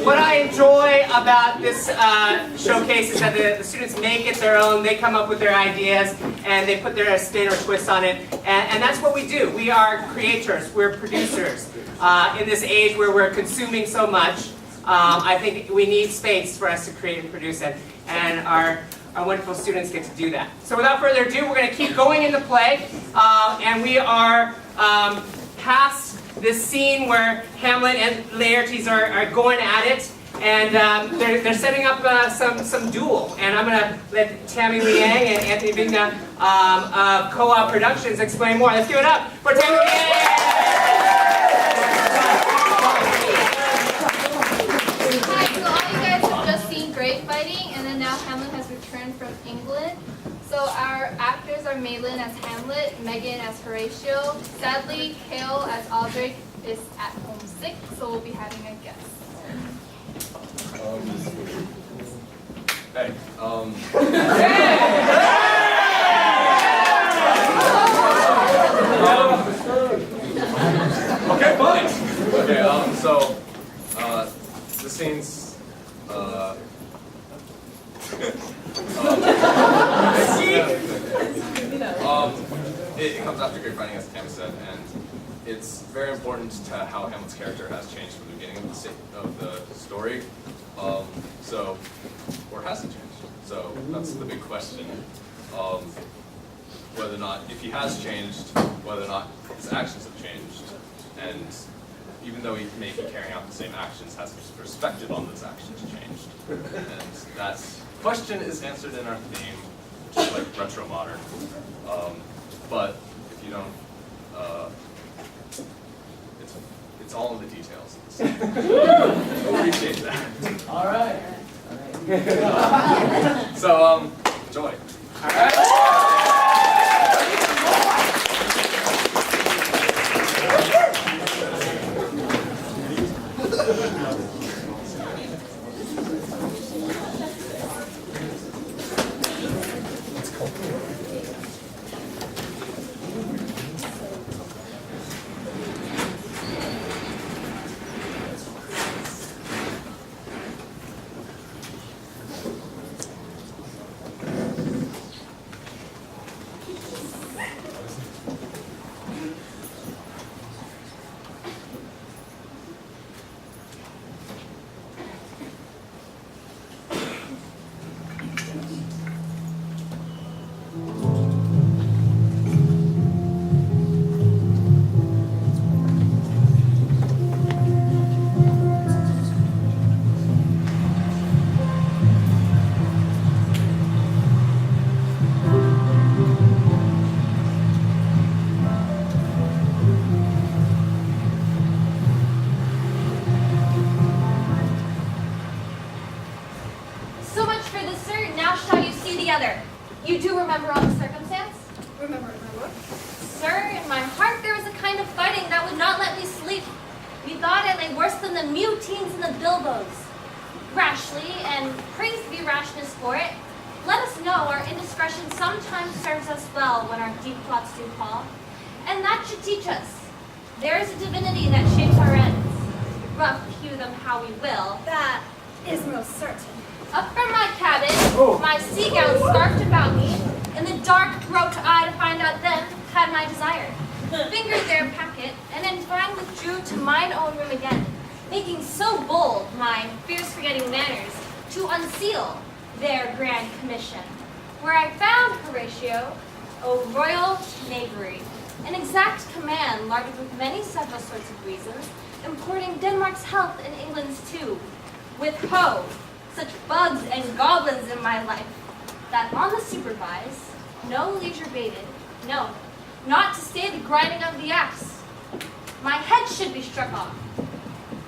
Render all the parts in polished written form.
what I enjoy about this showcase is that the students make it their own. They come up with their ideas and they put their spin or twist on it. And that's what we do. We are creators. We're producers. In this age where we're consuming so much, I think we need space for us to create and produce it. And our wonderful students get to do that. So without further ado, we're going to keep going in the play. And we are past this scene where Hamlet and Laertes are going at it. And they're setting up some duel. And I'm going to let Tami, Liang, and Anthony Vigna Co-op Productions explain more. Let's give it up for Tami, Liang! Great fighting, and then now Hamlet has returned from England. So our actors are Maelin as Hamlet, Megan as Horatio. Sadly, Kail as Aldrich is at home sick, so we'll be having a guest. Hey, okay, fine. Okay, so, the scene's, it comes after great fighting, as Tami said, and it's very important to how Hamlet's character has changed from the beginning of the story. Or has it changed? So that's the big question. Whether or not, if he has changed, whether or not his actions have changed, and even though he may be carrying out the same actions, has his perspective on those actions changed? And that question is answered in our theme, which is like retro-modern. But if you don't, it's all in the details. Appreciate that. All right. So, enjoy. All right. You do remember all the circumstance? Remember. Sir, in my heart there was a kind of fighting that would not let me sleep. Methought I lay worse than the mutines and the bilbos. Rashly, and praise be rashness for it, let us know our indiscretion sometimes serves us well when our deep plots do fall. And that should teach us. There is a divinity that shapes our ends. Rough hew them how we will. That is most certain. Up from my cabin, my sea gown scarfed about me, in the dark groped I to find out then had my desire. Fingered their packet, and in time withdrew to mine own room again, making so bold my fierce forgetting manners to unseal their grand commission, where I found Horatio, O royal knavery, an exact command larded with many several sorts of reasons, importing Denmark's health and England's too, with ho, such bugs and goblins in my life, that on the supervise, no leisure baited, no, not to stay the grinding of the axe. My head should be struck off.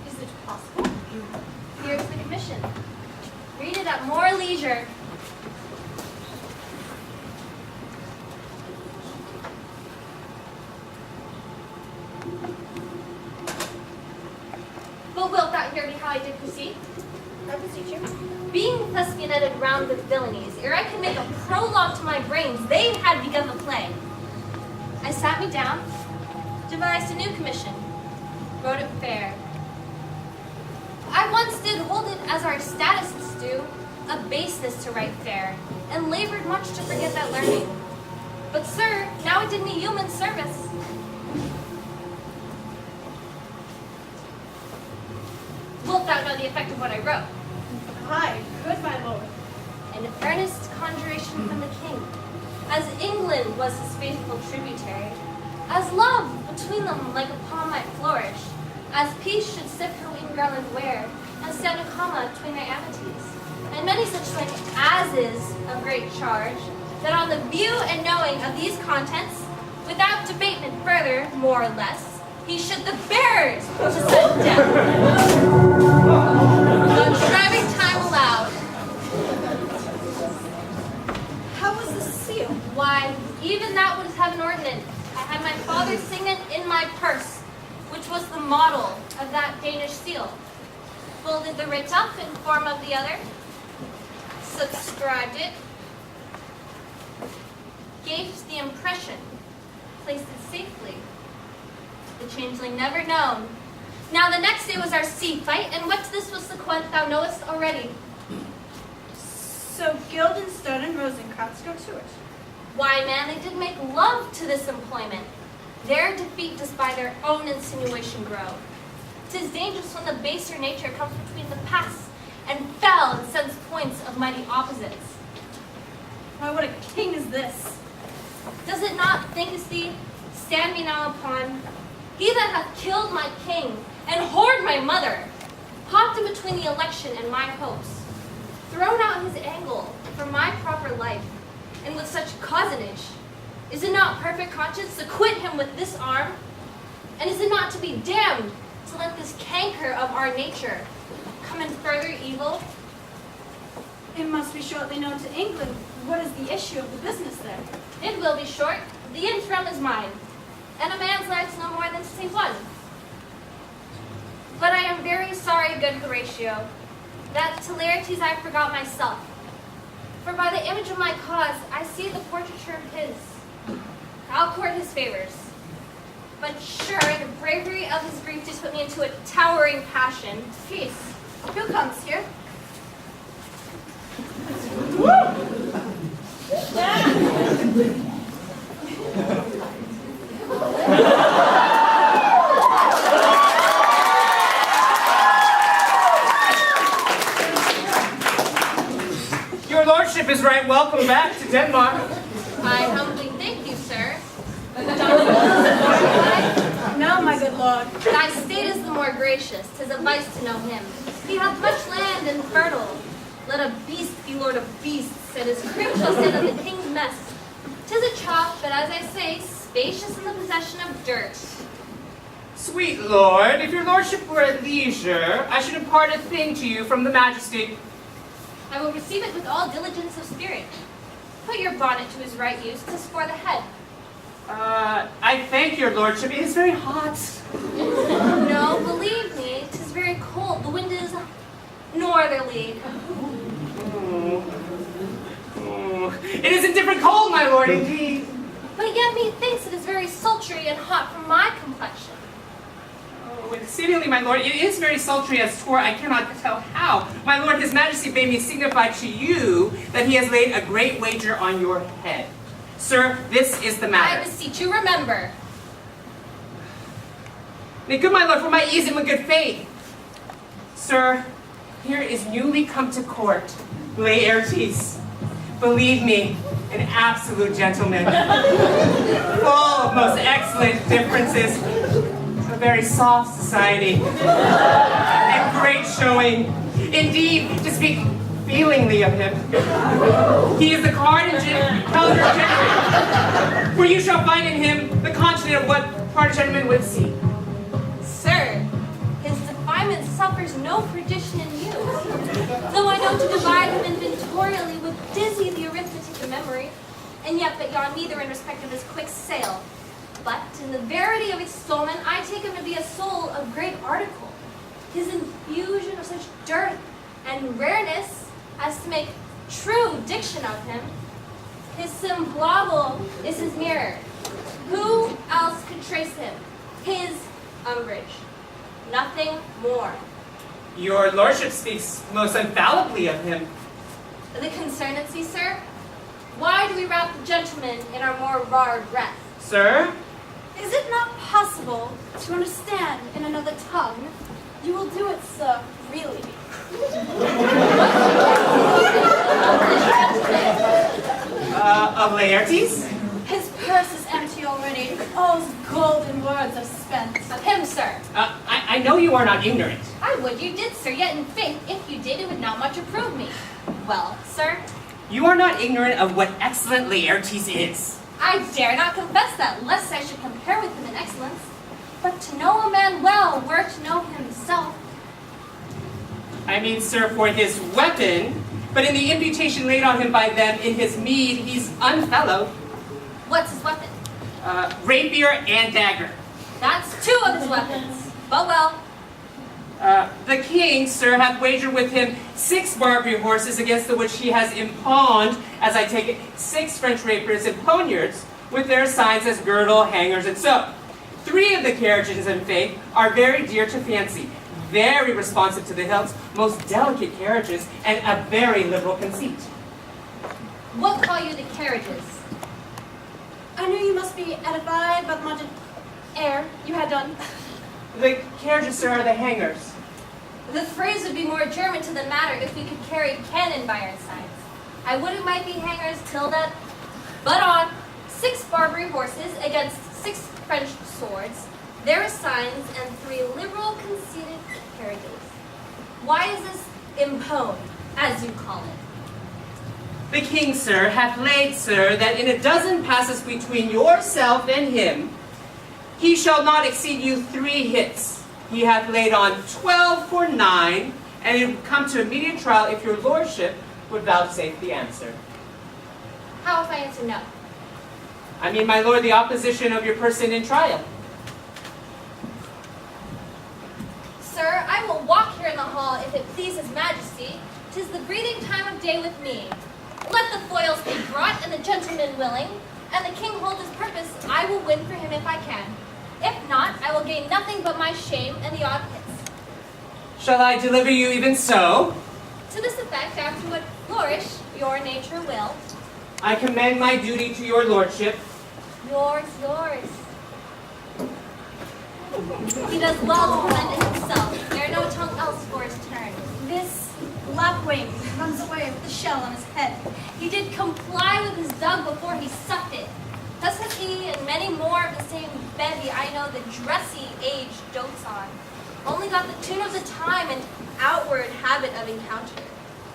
Is it possible? Here's the commission. Read it at more leisure. But wilt thou hear me how I did proceed? I beseech you. Being thus netted round with villainies, ere I could make a prologue to my brains, they had begun the play. I sat me down, devised a new commission, wrote it fair. I once did hold our statuses do, a baseness to write fair, and labored much to forget that learning. But sir, now it did me human service. Wilt thou know the effect of what I wrote? Aye, good my lord. An earnest conjuration from the king, as England was his faithful tributary, as love between them like a palm might flourish, as peace should sip her winged garland wear, and stand a comma between their amities, and many such like as is of great charge, that on the view and knowing of these contents, without debatement further, more or less, he should the bearers to sudden death. Driving time allowed. How was the seal? Why, even that would have an ordinance. I had my father sing it in my purse, which was the model of that Danish seal. Folded the writ up in form of the other, subscribed it, gave the impression, placed it safely. The changeling never known. Now the next day was our sea fight, and what to this was the quent thou knowest already. So Guildenstern and Rosencrantz go to it. Why, man, they did make love to this employment. Their defeat does by their own insinuation grow. 'Tis dangerous when the baser nature comes between the pass and fell and sends points of mighty opposites. Why, what a king is this? Does it not, thinkest thee, stand me now upon? He that hath killed my king and whored my mother, popped in between the election and my hopes, thrown out his angle for my proper life, and with such cozenage, is it not perfect conscience to quit him with this arm? And is it not to be damned to let this canker of our nature come in further evil? It must be shortly known to England what is the issue of the business there. It will be short. The interim is mine, and a man's life's no more than to say one. But I am very sorry, good Horatio, that Hilarities I forgot myself. For by the image of my cause, I see the portraiture of his. I'll court his favors. But sure, the bravery of his grief did put me into a towering passion. Peace. Who comes here? Your lordship is right welcome back to Denmark. I humbly thank you, sir. No, my good lord. Thy state is the more gracious. 'Tis a vice to know him. He hath much land and fertile. Let a beast be lord of beasts, and his crib shall stand on the king's mess. 'Tis a chop, but as I say, spacious in the possession of dirt. Sweet lord, if your lordship were at leisure, I should impart a thing to you from the majesty. I will receive it with all diligence of spirit. Put your bonnet to his right use, 'tis for the head. I thank your lordship. It is very hot. No, believe me, 'tis very cold. The wind is northerly. It is indifferent cold, my lord, indeed. But yet methinks it is very sultry and hot for my complexion. Oh, exceedingly, my lord. It is very sultry as for I cannot tell how. My lord, his majesty bade me signify to you that he has laid a great wager on your head. Sir, this is the I matter. beseech you, remember. Nay, good my lord, for my ease and my good faith. Sir, here is newly come to court, Laertes. Believe me, an absolute gentleman. Full of most excellent differences. A very soft society. And great showing. Indeed, to speak feelingly of him. He is the card and calendar of gentlemen. For you shall find in him the continent of what part a gentleman would seek. Sir, his defilement suffers no perdition in you. Though I know to divide him inventorially would dizzy the arithmetic of memory, and yet but yawn neither in respect of his quick sail. But in the verity of extolment, I take him to be a soul of great article. His infusion of such dearth and rareness as to make true diction of him. His semblable is his mirror. Who else could trace him? His umbrage. Nothing more. Your lordship speaks most infallibly of him. The concernancy, sir? Why do we wrap the gentleman in our more raw breath? Sir? Is it not possible to understand in another tongue? You will do it, sir, really. Of Laertes? His purse is empty already. All his golden words are spent. Of him, sir. I know you are not ignorant. I would you did, sir, yet in faith, if you did, it would not much approve me. Well, sir, You are not ignorant of what excellent Laertes is. I dare not confess that, lest I should compare with him in excellence. But to know a man well were to know himself. I mean, sir, for his weapon, but in the imputation laid on him by them in his meed, he's unfellowed. What's his weapon? Rapier and dagger. That's 2 of his weapons. But well, The king, sir, hath wagered with him 6 Barbary horses against the which he has impawned, as I take it, 6 French rapiers and poniards, with their signs as girdle, hangers, and so. 3 of the carriages, in faith, are very dear to fancy, very responsive to the hilts, most delicate carriages, and a very liberal conceit. what call you the carriages? I knew you must be edified by the much air you had done. The carriages, sir, are the hangers. The phrase would be more German to the matter if we could carry cannon by our sides. I would it might be hangers till that, but on 6 Barbary horses against 6 French swords, there are signs and 3 liberal conceited carriages. Why is this imponed, as you call it? The king, sir, hath laid, sir, that in a dozen passes between yourself and him, he shall not exceed you 3 hits. He hath laid on 12 for 9, and it would come to immediate trial if your lordship would vouchsafe the answer. How if I answer no? I mean, my lord, the opposition of your person in trial. Sir, I will walk here in the hall if it please his majesty. 'Tis the breathing time of day with me. Let the foils be brought and the gentleman willing, and the king hold his purpose. I will win for him if I can. If not, I will gain nothing but my shame and the odd hits. Shall I deliver you even so? To this effect, after what flourish your nature will. I commend my duty to your lordship. Yours. He does well to commend it himself. There no tongue else for his turn. This lapwing runs away with the shell on his head. He did comply with his dug before he sucked it. Thus has he and many more of the same bevy I know the dressy age dotes on. Only got the tune of the time and outward habit of encounter.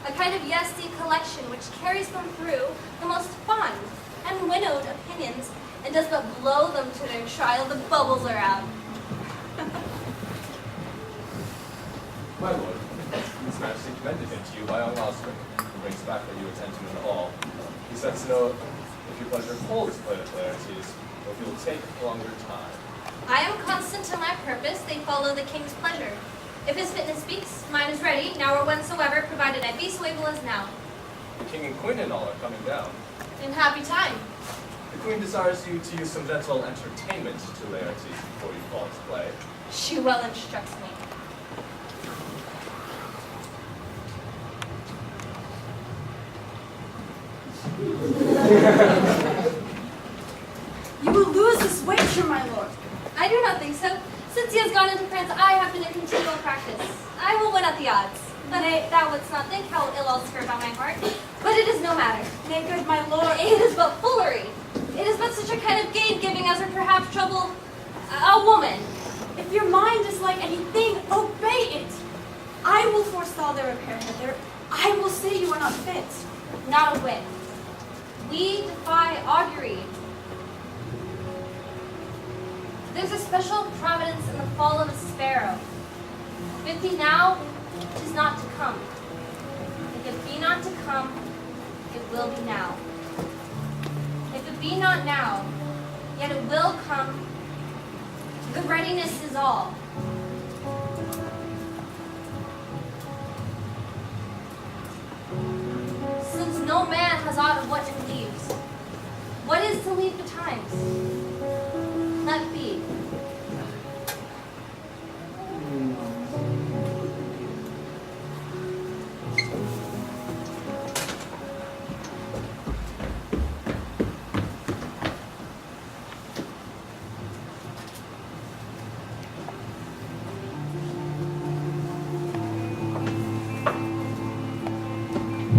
A kind of yesty collection which carries them through the most fond and winnowed opinions and does but blow them to their trial. The bubbles are out. My lord, His Majesty commended him to you by Young Oscar, who brings back that you attend to in the hall. He said to know if your pleasure holds Laertes, or if it will take longer time. I am constant to my purpose, they follow the king's pleasure. If his fitness speaks, mine is ready, now or whensoever, provided I be so able as now. The king and queen and all are coming down. In happy time. The queen desires you to use some gentle entertainment to Laertes before you fall to play. She well instructs me. You will lose this wager, my lord. I do not think so. Since he has gone into France, I have been in continual practice. I will win at the odds. But thou wouldst not think how ill I'll stir about my heart. But it is no matter. Nay, good my lord. It is but foolery. It is but such a kind of gain-giving as would perhaps trouble a woman. If your mind is like anything, obey it. I will forestall their repair hither. I will say you are not fit. Not a whit. We defy augury. There's a special providence in the fall of a sparrow. If it be now, 'tis not to come. If it be not to come, it will be now. If it be not now, yet it will come. The readiness is all. Since no man has aught of what it leaves, what is to leave betimes? Let be.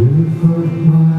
put my